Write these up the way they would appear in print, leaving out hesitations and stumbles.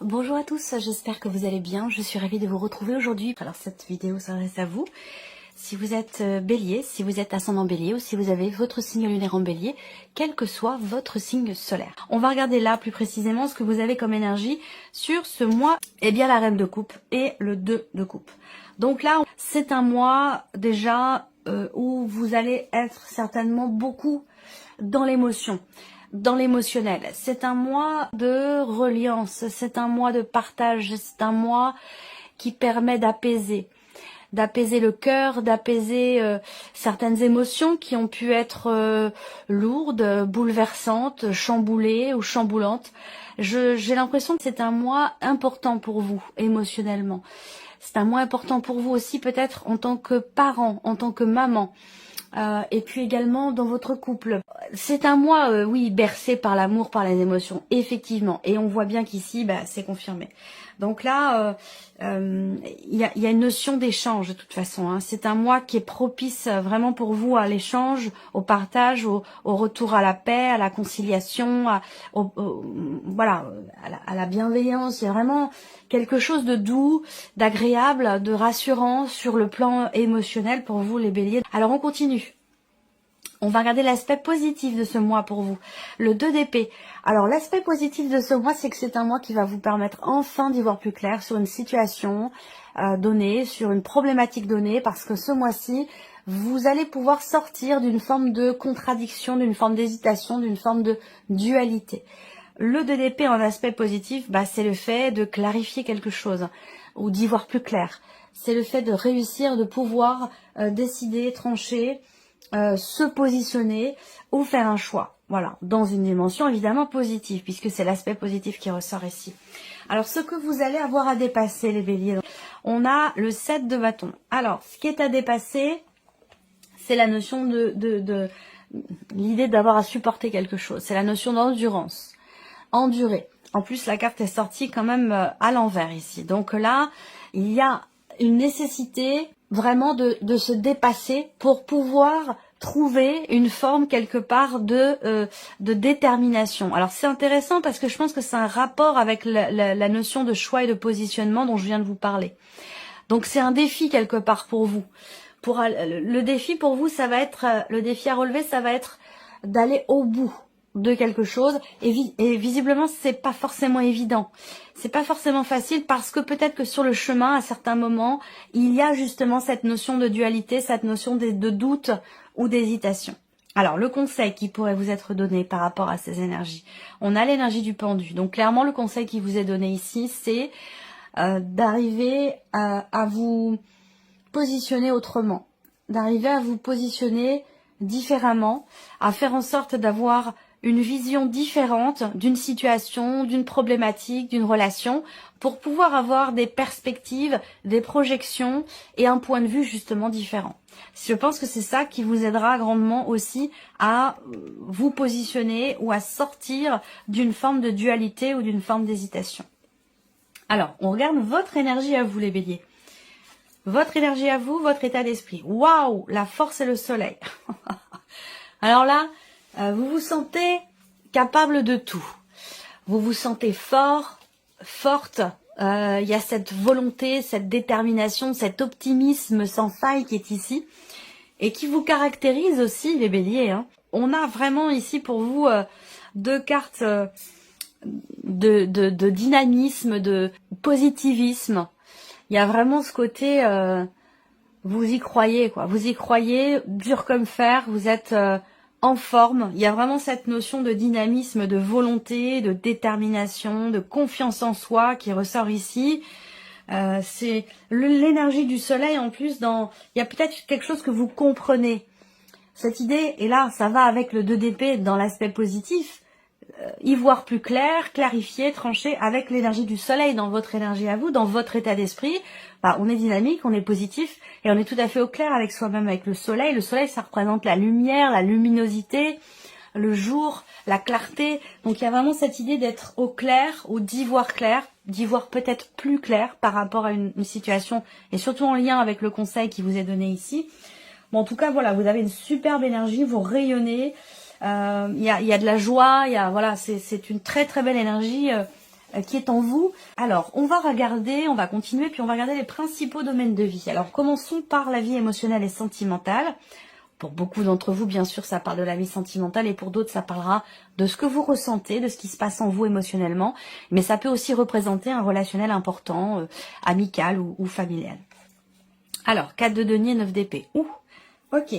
Bonjour à tous, j'espère que vous allez bien. Je suis ravie de vous retrouver aujourd'hui. Alors cette vidéo s'adresse à vous. Si vous êtes bélier, si vous êtes ascendant bélier ou si vous avez votre signe lunaire en bélier, quel que soit votre signe solaire. On va regarder là plus précisément ce que vous avez comme énergie sur ce mois. Eh bien la reine de coupe et le 2 de coupe. Donc là, c'est un mois déjà où vous allez être certainement beaucoup dans l'émotion. Dans l'émotionnel. C'est un mois de reliance, c'est un mois de partage, c'est un mois qui permet d'apaiser le cœur, d'apaiser certaines émotions qui ont pu être lourdes, bouleversantes, chamboulées ou chamboulantes. J'ai l'impression que c'est un mois important pour vous émotionnellement. C'est un mois important pour vous aussi peut-être en tant que parent, en tant que maman. Et puis également dans votre couple. C'est un mois, oui, bercé par l'amour, par les émotions, effectivement. Et on voit bien qu'ici, c'est confirmé. Donc là, il y a une notion d'échange de toute façon. Hein. C'est un mois qui est propice vraiment pour vous à l'échange, au partage, au retour à la paix, à la conciliation, voilà, à la bienveillance. Il y a vraiment quelque chose de doux, d'agréable, de rassurant sur le plan émotionnel pour vous les béliers. Alors on continue. On va regarder l'aspect positif de ce mois pour vous. Le 2 d'épée. Alors l'aspect positif de ce mois, c'est que c'est un mois qui va vous permettre enfin d'y voir plus clair sur une situation donnée, sur une problématique donnée, parce que ce mois-ci, vous allez pouvoir sortir d'une forme de contradiction, d'une forme d'hésitation, d'une forme de dualité. Le 2 d'épée en aspect positif, c'est le fait de clarifier quelque chose ou d'y voir plus clair. C'est le fait de réussir, de pouvoir décider, trancher, se positionner ou faire un choix. Voilà, dans une dimension évidemment positive, puisque c'est l'aspect positif qui ressort ici. Alors, ce que vous allez avoir à dépasser, les béliers, on a le 7 de bâton. Alors, ce qui est à dépasser, c'est la notion de l'idée d'avoir à supporter quelque chose. C'est la notion d'endurance. Endurer. En plus, la carte est sortie quand même à l'envers ici. Donc là, il y a une nécessité vraiment de se dépasser pour pouvoir trouver une forme quelque part de détermination. Alors c'est intéressant parce que je pense que c'est un rapport avec la notion de choix et de positionnement dont je viens de vous parler. Donc c'est un défi quelque part pour vous. Le défi pour vous, ça va être, le défi à relever, ça va être d'aller au bout de quelque chose et visiblement c'est pas forcément évident, c'est pas forcément facile parce que peut-être que sur le chemin à certains moments il y a justement cette notion de dualité, cette notion de doute ou d'hésitation. Alors le conseil qui pourrait vous être donné par rapport à ces énergies, on a l'énergie du pendu, donc clairement le conseil qui vous est donné ici c'est d'arriver à vous positionner autrement, d'arriver à vous positionner différemment, à faire en sorte d'avoir une vision différente d'une situation, d'une problématique, d'une relation, pour pouvoir avoir des perspectives, des projections et un point de vue justement différent. Je pense que c'est ça qui vous aidera grandement aussi à vous positionner ou à sortir d'une forme de dualité ou d'une forme d'hésitation. Alors, on regarde votre énergie à vous les béliers. Votre énergie à vous, votre état d'esprit. Waouh, la force et le soleil. Alors là, vous vous sentez capable de tout. Vous vous sentez fort, forte. Il y a cette volonté, cette détermination, cet optimisme sans faille qui est ici et qui vous caractérise aussi, les béliers. Hein. On a vraiment ici pour vous deux cartes de dynamisme, de positivisme. Il y a vraiment ce côté, vous y croyez, quoi. Vous y croyez, dur comme fer, vous êtes en forme. Il y a vraiment cette notion de dynamisme, de volonté, de détermination, de confiance en soi qui ressort ici. C'est l'énergie du soleil en plus. Il y a peut-être quelque chose que vous comprenez. Cette idée, et là, ça va avec le 2 d'épée dans l'aspect positif. Y voir plus clair, clarifier, trancher avec l'énergie du soleil dans votre énergie à vous, dans votre état d'esprit. On est dynamique, on est positif et on est tout à fait au clair avec soi-même, avec le soleil. Le soleil, ça représente la lumière, la luminosité, le jour, la clarté. Donc il y a vraiment cette idée d'être au clair ou d'y voir clair, d'y voir peut-être plus clair par rapport à une situation et surtout en lien avec le conseil qui vous est donné ici. Bon, en tout cas, voilà, vous avez une superbe énergie, vous rayonnez. Il y a de la joie, voilà, c'est une très très belle énergie qui est en vous. Alors, on va continuer, puis on va regarder les principaux domaines de vie. Alors, commençons par la vie émotionnelle et sentimentale. Pour beaucoup d'entre vous, bien sûr, ça parle de la vie sentimentale et pour d'autres, ça parlera de ce que vous ressentez, de ce qui se passe en vous émotionnellement. Mais ça peut aussi représenter un relationnel important, amical ou familial. Alors, 4 de denier, 9 d'épée. Ouh, ok.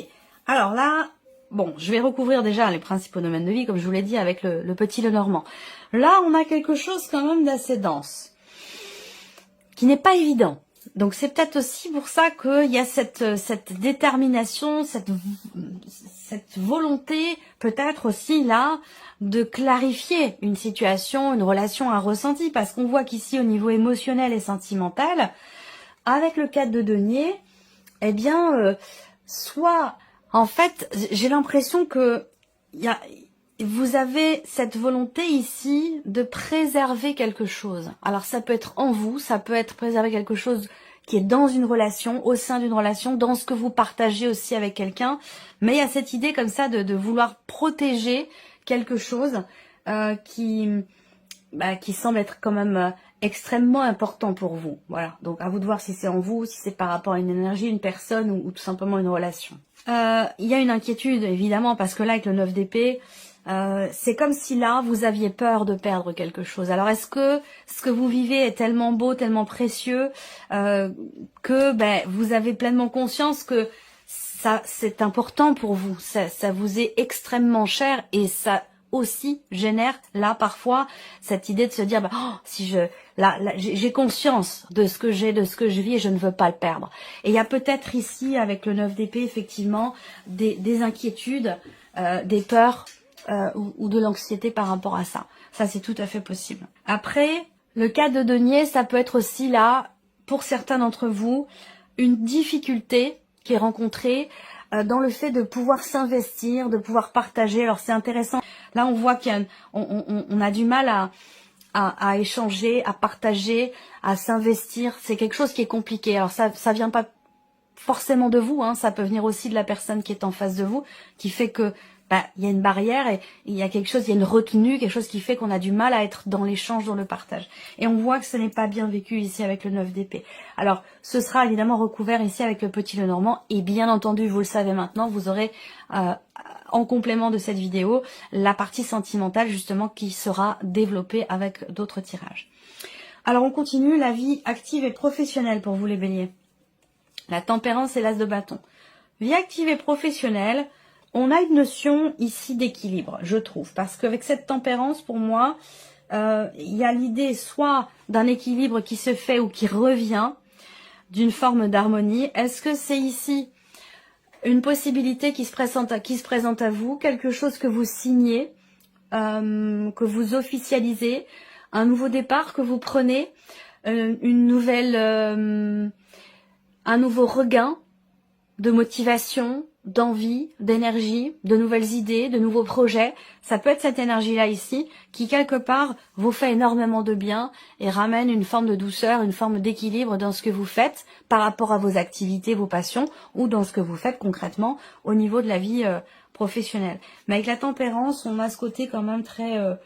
Alors là, bon, je vais recouvrir déjà les principaux domaines de vie, comme je vous l'ai dit, avec le petit Lenormand. Là, on a quelque chose quand même d'assez dense, qui n'est pas évident. Donc c'est peut-être aussi pour ça qu'il y a cette détermination, cette volonté peut-être aussi là de clarifier une situation, une relation, un ressenti. Parce qu'on voit qu'ici au niveau émotionnel et sentimental, avec le 4 de denier, eh bien, soit en fait j'ai l'impression que vous avez cette volonté ici de préserver quelque chose. Alors ça peut être en vous, ça peut être préserver quelque chose qui est dans une relation, au sein d'une relation, dans ce que vous partagez aussi avec quelqu'un. Mais il y a cette idée comme ça de vouloir protéger quelque chose qui semble être quand même extrêmement important pour vous. Voilà, donc à vous de voir si c'est en vous, si c'est par rapport à une énergie, une personne ou tout simplement une relation. Il y a une inquiétude évidemment parce que là avec le 9 d'épée, c'est comme si là vous aviez peur de perdre quelque chose. Alors est-ce que ce que vous vivez est tellement beau, tellement précieux que vous avez pleinement conscience que ça c'est important pour vous, ça vous est extrêmement cher et ça aussi génère là parfois cette idée de se dire si j'ai conscience de ce que j'ai, de ce que je vis et je ne veux pas le perdre. Et il y a peut-être ici avec le 9 d'épée effectivement des inquiétudes, des peurs ou de l'anxiété par rapport à ça. Ça c'est tout à fait possible. Après le 4 de denier, ça peut être aussi là pour certains d'entre vous une difficulté qui est rencontrée dans le fait de pouvoir s'investir, de pouvoir partager. Alors c'est intéressant. Là on voit qu'on a du mal à échanger, à partager, à s'investir. C'est quelque chose qui est compliqué. Alors ça vient pas forcément de vous, hein. Ça peut venir aussi de la personne qui est en face de vous, qui fait que il y a une barrière et il y a quelque chose, il y a une retenue, quelque chose qui fait qu'on a du mal à être dans l'échange, dans le partage. Et on voit que ce n'est pas bien vécu ici avec le 9 d'épée. Alors, ce sera évidemment recouvert ici avec le petit Lenormand. Et bien entendu, vous le savez maintenant, vous aurez en complément de cette vidéo la partie sentimentale justement qui sera développée avec d'autres tirages. Alors, on continue la vie active et professionnelle pour vous les béliers. La tempérance et l'as de bâton. Vie active et professionnelle. On a une notion ici d'équilibre, je trouve, parce qu'avec cette tempérance, pour moi, il y a l'idée soit d'un équilibre qui se fait ou qui revient, d'une forme d'harmonie. Est-ce que c'est ici une possibilité qui se présente à vous, quelque chose que vous signez, que vous officialisez, un nouveau départ que vous prenez, un nouveau regain de motivation, d'envie, d'énergie, de nouvelles idées, de nouveaux projets. Ça peut être cette énergie-là ici qui, quelque part, vous fait énormément de bien et ramène une forme de douceur, une forme d'équilibre dans ce que vous faites par rapport à vos activités, vos passions ou dans ce que vous faites concrètement au niveau de la vie professionnelle. Mais avec la tempérance, on a ce côté quand même très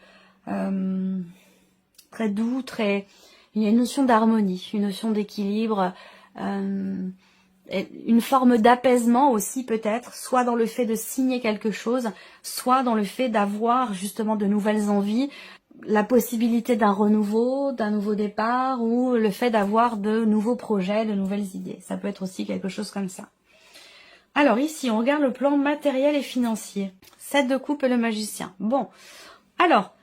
doux, il y a une notion d'harmonie, une notion d'équilibre, une forme d'apaisement aussi peut-être, soit dans le fait de signer quelque chose, soit dans le fait d'avoir justement de nouvelles envies, la possibilité d'un renouveau, d'un nouveau départ, ou le fait d'avoir de nouveaux projets, de nouvelles idées. Ça peut être aussi quelque chose comme ça. Alors ici, on regarde le plan matériel et financier. 7 de coupe et le magicien. Bon, alors,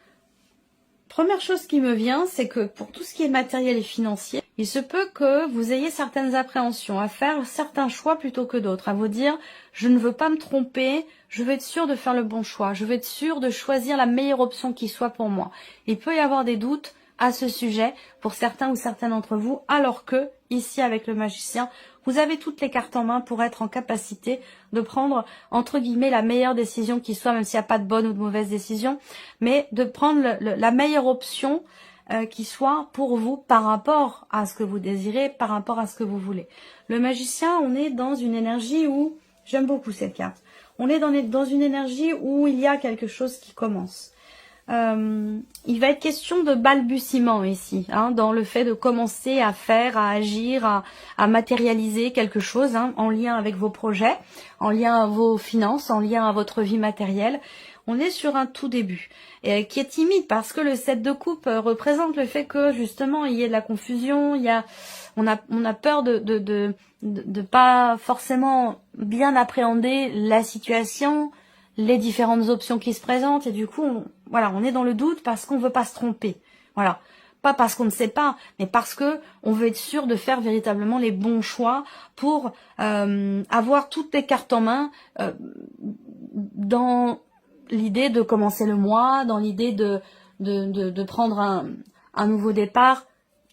première chose qui me vient, c'est que pour tout ce qui est matériel et financier, il se peut que vous ayez certaines appréhensions, à faire certains choix plutôt que d'autres, à vous dire « je ne veux pas me tromper, je veux être sûr de faire le bon choix, je veux être sûr de choisir la meilleure option qui soit pour moi ». Il peut y avoir des doutes à ce sujet pour certains ou certaines d'entre vous, alors que, ici avec le magicien, vous avez toutes les cartes en main pour être en capacité de prendre, entre guillemets, la meilleure décision qui soit, même s'il n'y a pas de bonne ou de mauvaise décision, mais de prendre la meilleure option qui soit pour vous par rapport à ce que vous désirez, par rapport à ce que vous voulez. Le magicien, on est dans une énergie où, j'aime beaucoup cette carte, on est dans une énergie où il y a quelque chose qui commence. Il va être question de balbutiement ici, hein, dans le fait de commencer à faire, à agir, à matérialiser quelque chose, hein, en lien avec vos projets, en lien à vos finances, en lien à votre vie matérielle. On est sur un tout début, et qui est timide parce que le 7 de coupe représente le fait que justement il y ait de la confusion, on a peur de pas forcément bien appréhender la situation, les différentes options qui se présentent, et du coup, on est dans le doute parce qu'on veut pas se tromper. Voilà. Pas parce qu'on ne sait pas, mais parce que on veut être sûr de faire véritablement les bons choix pour avoir toutes les cartes en main dans l'idée de commencer le mois, dans l'idée de prendre un nouveau départ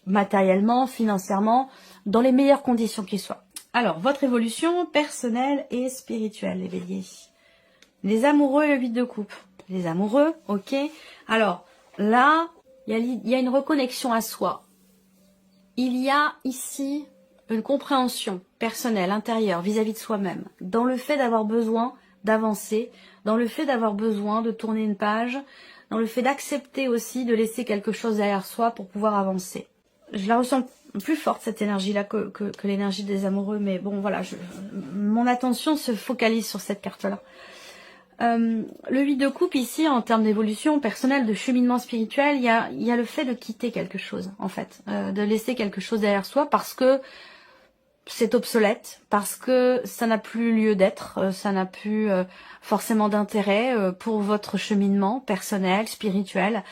matériellement, financièrement, dans les meilleures conditions qui soient. Alors, votre évolution personnelle et spirituelle, les béliers. Les amoureux et le 8 de coupe. Les amoureux, ok. Alors, là, il y a une reconnexion à soi. Il y a ici une compréhension personnelle, intérieure, vis-à-vis de soi-même, dans le fait d'avoir besoin d'avancer, dans le fait d'avoir besoin de tourner une page, dans le fait d'accepter aussi de laisser quelque chose derrière soi pour pouvoir avancer. Je la ressens plus forte, cette énergie-là, que l'énergie des amoureux, mais bon, voilà, mon attention se focalise sur cette carte-là. Le 8 de coupe ici, en termes d'évolution personnelle, de cheminement spirituel, il y a le fait de quitter quelque chose, en fait, de laisser quelque chose derrière soi parce que c'est obsolète, parce que ça n'a plus lieu d'être, ça n'a plus forcément d'intérêt pour votre cheminement personnel, spirituel.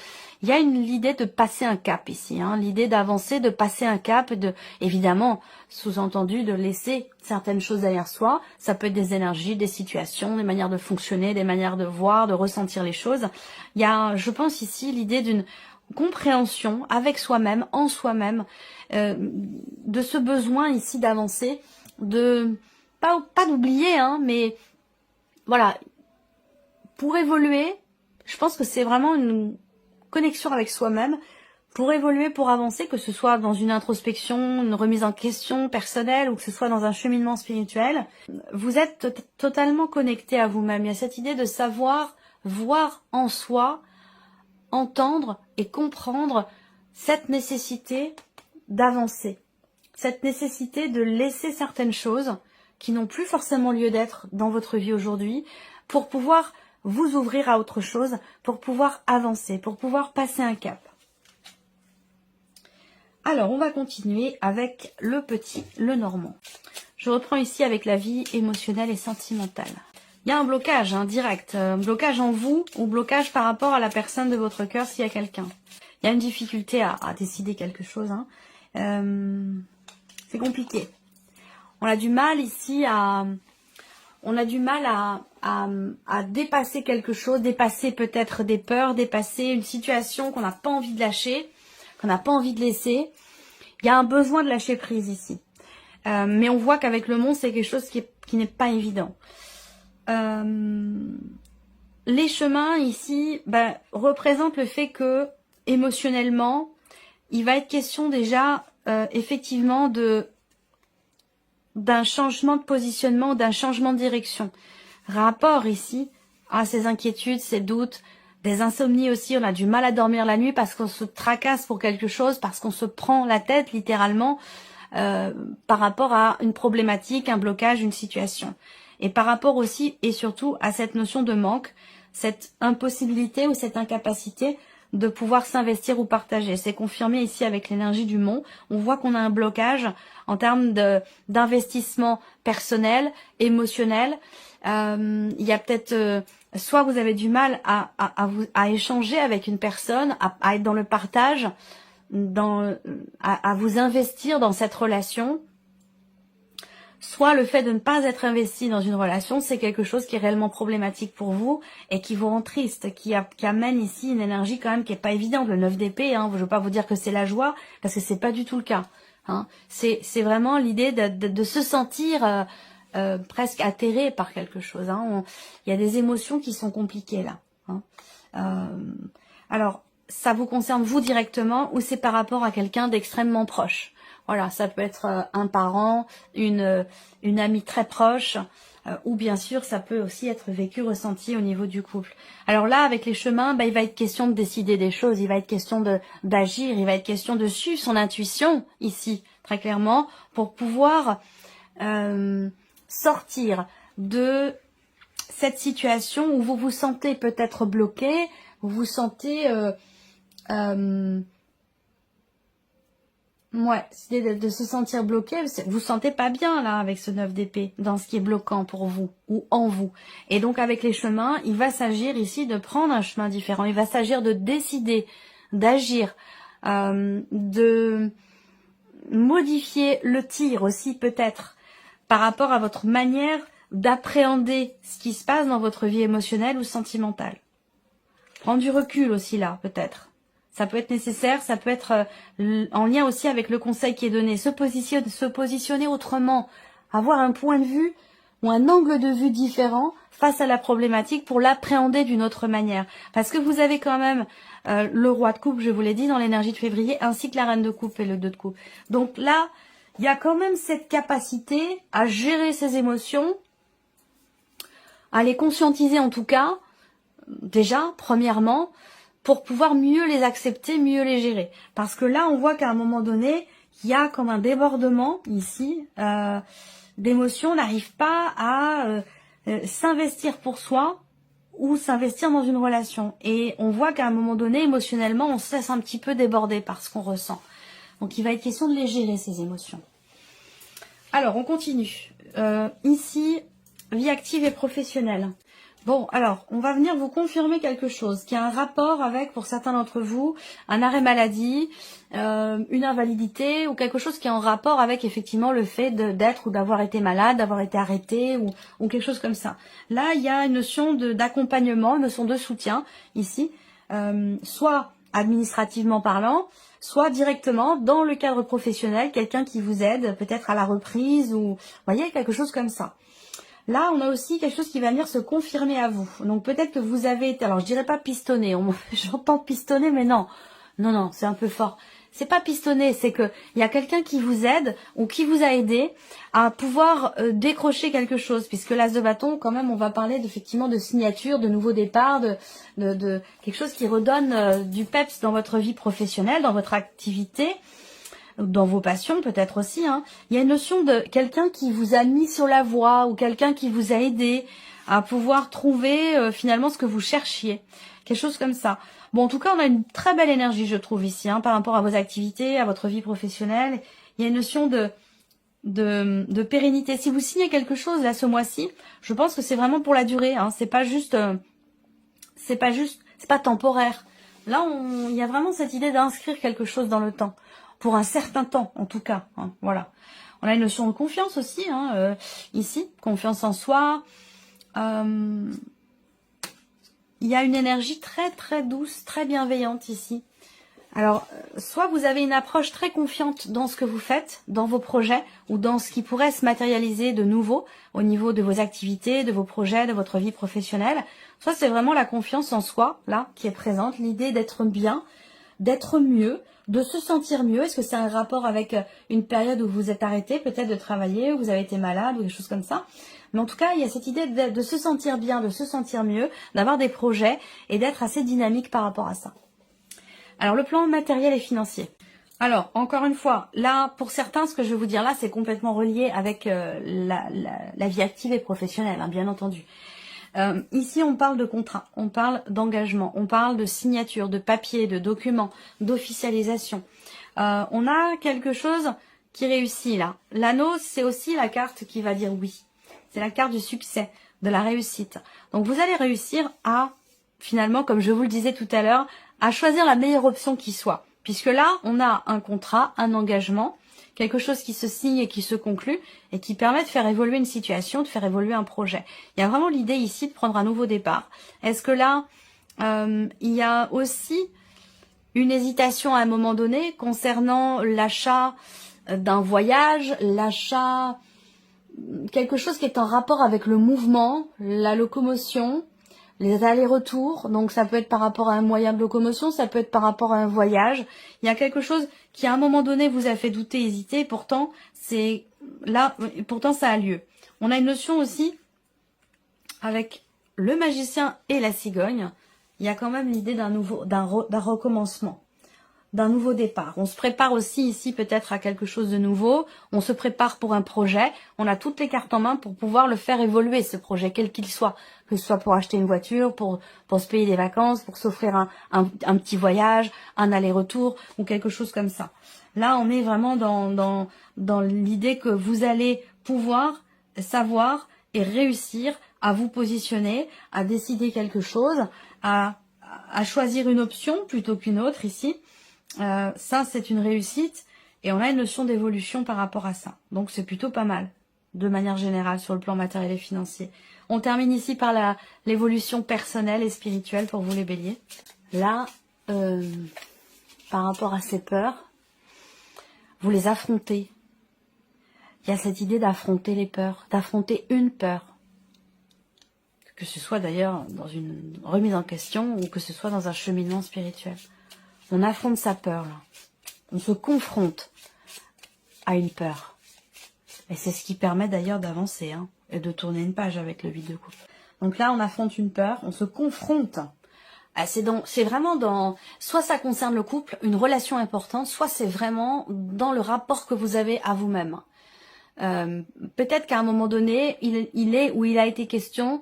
Il y a l'idée de passer un cap ici, hein, l'idée d'avancer, de passer un cap, évidemment, sous-entendu, de laisser certaines choses derrière soi. Ça peut être des énergies, des situations, des manières de fonctionner, des manières de voir, de ressentir les choses. Il y a, je pense ici, l'idée d'une compréhension avec soi-même, en soi-même, de ce besoin ici d'avancer, de pas d'oublier, hein, mais voilà, pour évoluer, je pense que c'est vraiment une connexion avec soi-même, pour évoluer, pour avancer, que ce soit dans une introspection, une remise en question personnelle, ou que ce soit dans un cheminement spirituel. Vous êtes totalement connecté à vous-même. Il y a cette idée de savoir voir en soi, entendre et comprendre cette nécessité d'avancer, cette nécessité de laisser certaines choses qui n'ont plus forcément lieu d'être dans votre vie aujourd'hui, pour pouvoir vous ouvrir à autre chose, pour pouvoir avancer, pour pouvoir passer un cap. Alors, on va continuer avec le petit, le normand. Je reprends ici avec la vie émotionnelle et sentimentale. Il y a un blocage, hein, direct, un blocage en vous ou blocage par rapport à la personne de votre cœur s'il y a quelqu'un. Il y a une difficulté à décider quelque chose. Hein. C'est compliqué. On a du mal ici à dépasser quelque chose, dépasser peut-être des peurs, dépasser une situation qu'on n'a pas envie de lâcher, qu'on n'a pas envie de laisser. Il y a un besoin de lâcher prise ici. Mais on voit qu'avec le monde, c'est quelque chose qui n'est pas évident. Les chemins ici représentent le fait que émotionnellement, il va être question déjà effectivement d'un changement de positionnement, d'un changement de direction. Rapport ici à ces inquiétudes, ces doutes, des insomnies aussi. On a du mal à dormir la nuit parce qu'on se tracasse pour quelque chose, parce qu'on se prend la tête littéralement par rapport à une problématique, un blocage, une situation. Et par rapport aussi et surtout à cette notion de manque, cette impossibilité ou cette incapacité de pouvoir s'investir ou partager. C'est confirmé ici avec l'énergie du mont. On voit qu'on a un blocage en termes d'investissement personnel, émotionnel. Il y a peut-être soit vous avez du mal à échanger avec une personne, à être dans le partage, à vous investir dans cette relation. Soit le fait de ne pas être investi dans une relation, c'est quelque chose qui est réellement problématique pour vous et qui vous rend triste, qui amène ici une énergie quand même qui est pas évidente. Le 9 d'épée, hein, je veux pas vous dire que c'est la joie, parce que c'est pas du tout le cas. Hein. C'est vraiment l'idée de se sentir presque atterré par quelque chose. Hein. Il y a des émotions qui sont compliquées là. Hein. Alors, ça vous concerne vous directement ou c'est par rapport à quelqu'un d'extrêmement proche. Voilà, ça peut être un parent, une amie très proche, ou bien sûr ça peut aussi être vécu, ressenti au niveau du couple. Alors là, avec les chemins, il va être question de décider des choses, il va être question d'agir, il va être question de suivre son intuition ici, très clairement, pour pouvoir sortir de cette situation où vous vous sentez peut-être bloqué, vous vous sentez ouais, c'est de se sentir bloqué, vous vous sentez pas bien là avec ce 9 d'épée, dans ce qui est bloquant pour vous ou en vous. Et donc avec les chemins, il va s'agir ici de prendre un chemin différent, il va s'agir de décider, d'agir, de modifier le tir aussi peut-être par rapport à votre manière d'appréhender ce qui se passe dans votre vie émotionnelle ou sentimentale. Prendre du recul aussi là, peut-être. Ça peut être nécessaire, ça peut être en lien aussi avec le conseil qui est donné. Se positionner autrement, avoir un point de vue ou un angle de vue différent face à la problématique pour l'appréhender d'une autre manière. Parce que vous avez quand même le roi de coupe, je vous l'ai dit, dans l'énergie de février, ainsi que la reine de coupe et le 2 de coupe. Donc là, il y a quand même cette capacité à gérer ses émotions, à les conscientiser en tout cas, déjà, premièrement, pour pouvoir mieux les accepter, mieux les gérer. Parce que là, on voit qu'à un moment donné, il y a comme un débordement ici d'émotions, on n'arrive pas à s'investir pour soi ou s'investir dans une relation. Et on voit qu'à un moment donné, émotionnellement, on se laisse un petit peu déborder par ce qu'on ressent. Donc il va être question de les gérer, ces émotions. Alors, on continue. Ici, vie active et professionnelle. Bon, alors, on va venir vous confirmer quelque chose qui a un rapport avec, pour certains d'entre vous, un arrêt maladie, une invalidité ou quelque chose qui est en rapport avec effectivement le fait d'être ou d'avoir été malade, d'avoir été arrêté ou quelque chose comme ça. Là, il y a une notion d'accompagnement, une notion de soutien ici, soit administrativement parlant, soit directement dans le cadre professionnel, quelqu'un qui vous aide peut-être à la reprise ou, vous voyez, quelque chose comme ça. Là, on a aussi quelque chose qui va venir se confirmer à vous. Donc peut-être que vous avez été, alors je dirais pas pistonné, j'entends pistonner, mais non, c'est un peu fort. C'est pas pistonné, c'est que il y a quelqu'un qui vous aide ou qui vous a aidé à pouvoir décrocher quelque chose, puisque l'as de bâton, quand même, on va parler effectivement de signature, de nouveau départ, de quelque chose qui redonne du peps dans votre vie professionnelle, dans votre activité, dans vos passions peut-être aussi. Il y a une notion de quelqu'un qui vous a mis sur la voie ou quelqu'un qui vous a aidé à pouvoir trouver finalement ce que vous cherchiez. Quelque chose comme ça. Bon, en tout cas, on a une très belle énergie, je trouve, ici, par rapport à vos activités, à votre vie professionnelle. Il y a une notion de pérennité. Si vous signez quelque chose là ce mois-ci, je pense que c'est vraiment pour la durée. C'est pas juste, c'est pas temporaire. Là, il y a vraiment cette idée d'inscrire quelque chose dans le temps. Pour un certain temps, en tout cas. Voilà. On a une notion de confiance aussi, ici. Confiance en soi. Il y a une énergie très, très douce, très bienveillante ici. Alors, soit vous avez une approche très confiante dans ce que vous faites, dans vos projets, ou dans ce qui pourrait se matérialiser de nouveau au niveau de vos activités, de vos projets, de votre vie professionnelle. Soit c'est vraiment la confiance en soi, là, qui est présente, l'idée d'être bien, d'être mieux, de se sentir mieux. Est-ce que c'est un rapport avec une période où vous êtes arrêté, peut-être de travailler, où vous avez été malade ou des choses comme ça? Mais en tout cas, il y a cette idée de se sentir bien, de se sentir mieux, d'avoir des projets et d'être assez dynamique par rapport à ça. Alors, le plan matériel et financier. Alors, encore une fois, là, pour certains, ce que je vais vous dire là, c'est complètement relié avec la vie active et professionnelle, bien entendu. Ici, on parle de contrat, on parle d'engagement, on parle de signature, de papier, de documents, d'officialisation. On a quelque chose qui réussit là. L'anneau, c'est aussi la carte qui va dire oui. C'est la carte du succès, de la réussite. Donc, vous allez réussir à, finalement, comme je vous le disais tout à l'heure, à choisir la meilleure option qui soit. Puisque là, on a un contrat, un engagement, quelque chose qui se signe et qui se conclut et qui permet de faire évoluer une situation, de faire évoluer un projet. Il y a vraiment l'idée ici de prendre un nouveau départ. Est-ce que là, il y a aussi une hésitation à un moment donné concernant l'achat d'un voyage, l'achat, quelque chose qui est en rapport avec le mouvement, la locomotion, les allers-retours, donc ça peut être par rapport à un moyen de locomotion, ça peut être par rapport à un voyage. Il y a quelque chose qui à un moment donné vous a fait douter, hésiter, pourtant c'est là, pourtant ça a lieu. On a une notion aussi avec le magicien et la cigogne, il y a quand même l'idée d'un recommencement, d'un nouveau départ. On se prépare aussi ici peut-être à quelque chose de nouveau, on se prépare pour un projet, on a toutes les cartes en main pour pouvoir le faire évoluer, ce projet, quel qu'il soit, que ce soit pour acheter une voiture, pour se payer des vacances, pour s'offrir un petit voyage, un aller-retour ou quelque chose comme ça. Là, on est vraiment dans l'idée que vous allez pouvoir savoir et réussir à vous positionner, à décider quelque chose, à choisir une option plutôt qu'une autre ici. Ça, c'est une réussite et on a une notion d'évolution par rapport à ça. Donc, c'est plutôt pas mal, de manière générale, sur le plan matériel et financier. On termine ici par l'évolution personnelle et spirituelle pour vous les béliers. Là, par rapport à ces peurs, vous les affrontez. Il y a cette idée d'affronter les peurs, d'affronter une peur. Que ce soit d'ailleurs dans une remise en question ou que ce soit dans un cheminement spirituel. On affronte sa peur, là. On se confronte à une peur. Et c'est ce qui permet d'ailleurs d'avancer, hein, et de tourner une page avec le vide de coupe. Donc là, on affronte une peur, on se confronte. C'est vraiment dans... Soit ça concerne le couple, une relation importante, soit c'est vraiment dans le rapport que vous avez à vous-même. Peut-être qu'à un moment donné, il a été question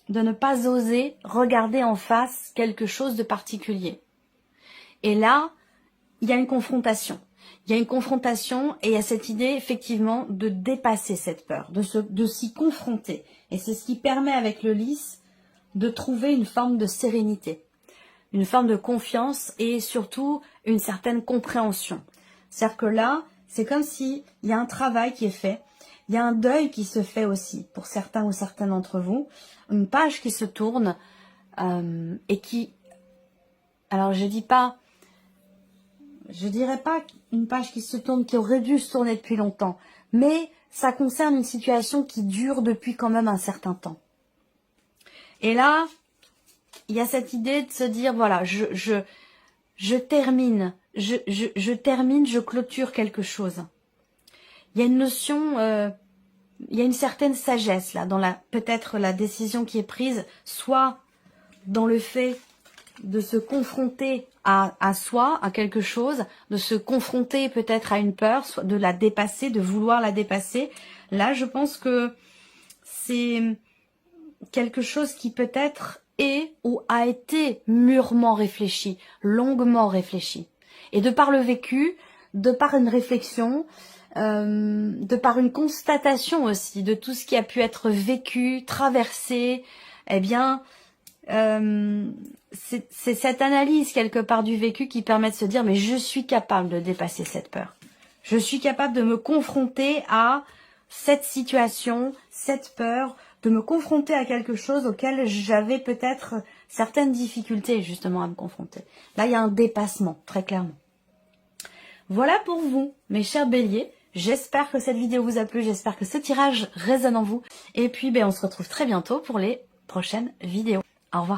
de ne pas oser regarder en face quelque chose de particulier. Et là, il y a une confrontation. Il y a une confrontation et il y a cette idée, effectivement, de dépasser cette peur, de s'y confronter. Et c'est ce qui permet, avec le lys, de trouver une forme de sérénité, une forme de confiance et surtout une certaine compréhension. C'est-à-dire que là, c'est comme s'il y a un travail qui est fait, il y a un deuil qui se fait aussi, pour certains ou certaines d'entre vous, une page qui se tourne et qui... Alors, je dirais pas une page qui se tourne, qui aurait dû se tourner depuis longtemps, mais ça concerne une situation qui dure depuis quand même un certain temps. Et là, il y a cette idée de se dire, voilà, je termine, je clôture quelque chose. Il y a une notion, il y a une certaine sagesse là, dans peut-être la décision qui est prise, soit dans le fait de se confronter à soi, à quelque chose, de se confronter peut-être à une peur, soit de la dépasser, de vouloir la dépasser. Là, je pense que c'est quelque chose qui peut-être est ou a été mûrement réfléchi, longuement réfléchi. Et de par le vécu, de par une réflexion, de par une constatation aussi de tout ce qui a pu être vécu, traversé, eh bien, c'est cette analyse quelque part du vécu qui permet de se dire, mais je suis capable de dépasser cette peur. Je suis capable de me confronter à cette situation, cette peur, de me confronter à quelque chose auquel j'avais peut-être certaines difficultés justement à me confronter. Là, il y a un dépassement, très clairement. Voilà pour vous, mes chers béliers. J'espère que cette vidéo vous a plu, j'espère que ce tirage résonne en vous. Et puis, on se retrouve très bientôt pour les prochaines vidéos. Au revoir.